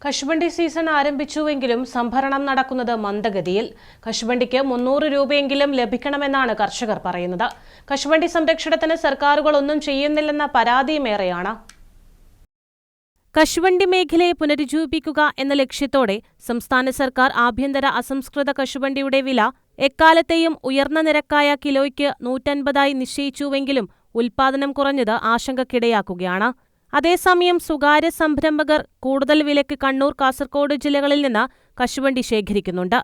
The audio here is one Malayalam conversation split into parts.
കശുവണ്ടി സീസൺ ആരംഭിച്ചുവെങ്കിലും സംഭരണം നടക്കുന്നത് മന്ദഗതിയിൽ. കശുവണ്ടിക്ക് 300 രൂപയെങ്കിലും ലഭിക്കണമെന്നാണ് കർഷകർ പറയുന്നത്. കശുവണ്ടി സംരക്ഷണത്തിന് സർക്കാരുകൾ ഒന്നും ചെയ്യുന്നില്ലെന്ന പരാതിയുമേറെയാണ്. കശുവണ്ടി മേഖലയെ പുനരുജ്ജീവിപ്പിക്കുക എന്ന ലക്ഷ്യത്തോടെ സംസ്ഥാന സർക്കാർ ആഭ്യന്തര അസംസ്കൃത കശുവണ്ടിയുടെ വില എക്കാലത്തെയും ഉയർന്ന നിരക്കായ കിലോയ്ക്ക് 150 നിശ്ചയിച്ചുവെങ്കിലും ഉൽപ്പാദനം കുറഞ്ഞത് ആശങ്കയ്ക്കിടയാക്കുകയാണ്. അതേസമയം സ്വകാര്യ സംരംഭകർ കൂടുതൽ വിലയ്ക്ക് കണ്ണൂർ, കാസർഗോഡ് ജില്ലകളിൽ നിന്ന് കശുവണ്ടി ശേഖരിക്കുന്നുണ്ട്.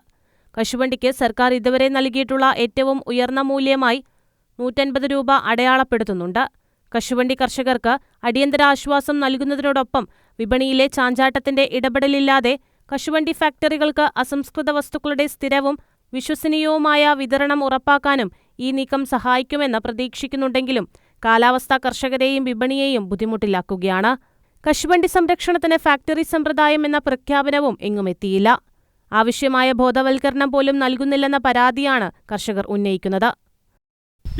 കശുവണ്ടിക്ക് സർക്കാർ ഇതുവരെ നൽകിയിട്ടുള്ള ഏറ്റവും ഉയർന്ന മൂല്യമായി 150 രൂപ അടയാളപ്പെടുത്തുന്നുണ്ട്. കശുവണ്ടി കർഷകർക്ക് അടിയന്തരാശ്വാസം നൽകുന്നതിനോടൊപ്പം വിപണിയിലെ ചാഞ്ചാട്ടത്തിന്റെ ഇടപെടലില്ലാതെ കശുവണ്ടി ഫാക്ടറികൾക്ക് അസംസ്കൃത വസ്തുക്കളുടെ സ്ഥിരവും വിശ്വസനീയവുമായ വിതരണം ഉറപ്പാക്കാനും ഈ നീക്കം സഹായിക്കുമെന്ന് പ്രതീക്ഷിക്കുന്നുണ്ടെങ്കിലും കാലാവസ്ഥ കർഷകരെയും വിപണിയെയും ബുദ്ധിമുട്ടിലാക്കുകയാണ്. കശുവണ്ടി സംരക്ഷണത്തിന് ഫാക്ടറി സമ്പ്രദായം എന്ന പ്രഖ്യാപനവും എങ്ങുമെത്തിയില്ല. ആവശ്യമായ ബോധവൽക്കരണം പോലും നൽകുന്നില്ലെന്ന പരാതിയാണ് കർഷകർ ഉന്നയിക്കുന്നത്.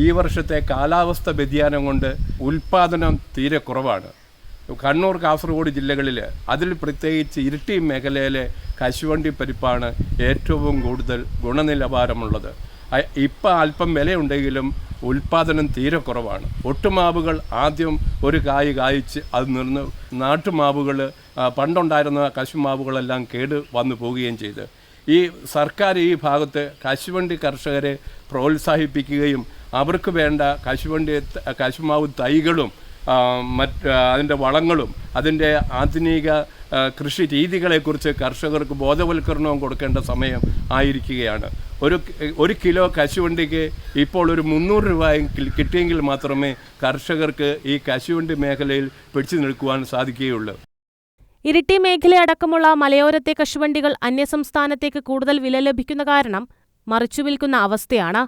ഈ വർഷത്തെ കാലാവസ്ഥ വ്യതിയാനം കൊണ്ട് ഉൽപ്പാദനം തീരെ കുറവാണ്. കണ്ണൂർ, കാസർഗോഡ് ജില്ലകളിൽ, അതിൽ പ്രത്യേകിച്ച് ഇരിട്ടി മേഖലയിലെ കശുവണ്ടി പരിപ്പാണ് ഏറ്റവും കൂടുതൽ ഗുണനിലവാരമുള്ളത്. ഇപ്പം അല്പം വിലയുണ്ടെങ്കിലും ഉൽപ്പാദനം തീരെ കുറവാണ്. ഒട്ടുമാവുകൾ ആദ്യം ഒരു കായ് കായ്ച്ച് അത് നിന്ന് നാട്ടുമാവുകൾ, പണ്ടുണ്ടായിരുന്ന കശുമാവുകളെല്ലാം കേട് വന്നു പോവുകയും ചെയ്ത് ഈ സർക്കാർ ഈ ഭാഗത്ത് കശുവണ്ടി കർഷകരെ പ്രോത്സാഹിപ്പിക്കുകയും അവർക്ക് വേണ്ട കശുമാവ് തൈകളും അതിൻ്റെ വളങ്ങളും അതിൻ്റെ ആധുനിക കൃഷി രീതികളെക്കുറിച്ച് കർഷകർക്ക് ബോധവൽക്കരണവും കൊടുക്കേണ്ട സമയം ആയിരിക്കുകയാണ്. ഒരു കിലോ കശുവണ്ടിക്ക് ഇപ്പോൾ ഒരു 300 രൂപ കിട്ടിയെങ്കിൽ മാത്രമേ കർഷകർക്ക് ഈ കശുവണ്ടി മേഖലയിൽ പിടിച്ചു നിൽക്കുവാൻ സാധിക്കുകയുള്ളൂ. ഇരിട്ടി മേഖലയടക്കമുള്ള മലയോരത്തെ കശുവണ്ടികൾ അന്യസംസ്ഥാനത്തേക്ക് കൂടുതൽ വില ലഭിക്കുന്ന കാരണം മറിച്ചു വിൽക്കുന്ന അവസ്ഥയാണ്.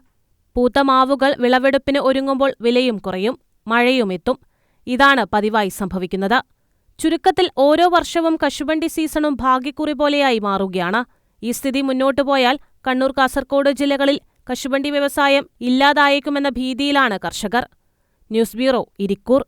പൂത്ത മാവുകൾ വിളവെടുപ്പിന് ഒരുങ്ങുമ്പോൾ വിലയും കുറയും, മഴയും എത്തും. ഇതാണ് പതിവായി സംഭവിക്കുന്നത്. ചുരുക്കത്തിൽ ഓരോ വർഷവും കശുവണ്ടി സീസണും ഭാഗ്യക്കുറി പോലെയായി മാറുകയാണ്. ഈ സ്ഥിതി മുന്നോട്ടു പോയാൽ കണ്ണൂർ, കാസർഗോഡ് ജില്ലകളിൽ കശുവണ്ടി വ്യവസായം ഇല്ലാതായേക്കുമെന്ന ഭീതിയിലാണ് കർഷകർ. News bureau, Irikkur.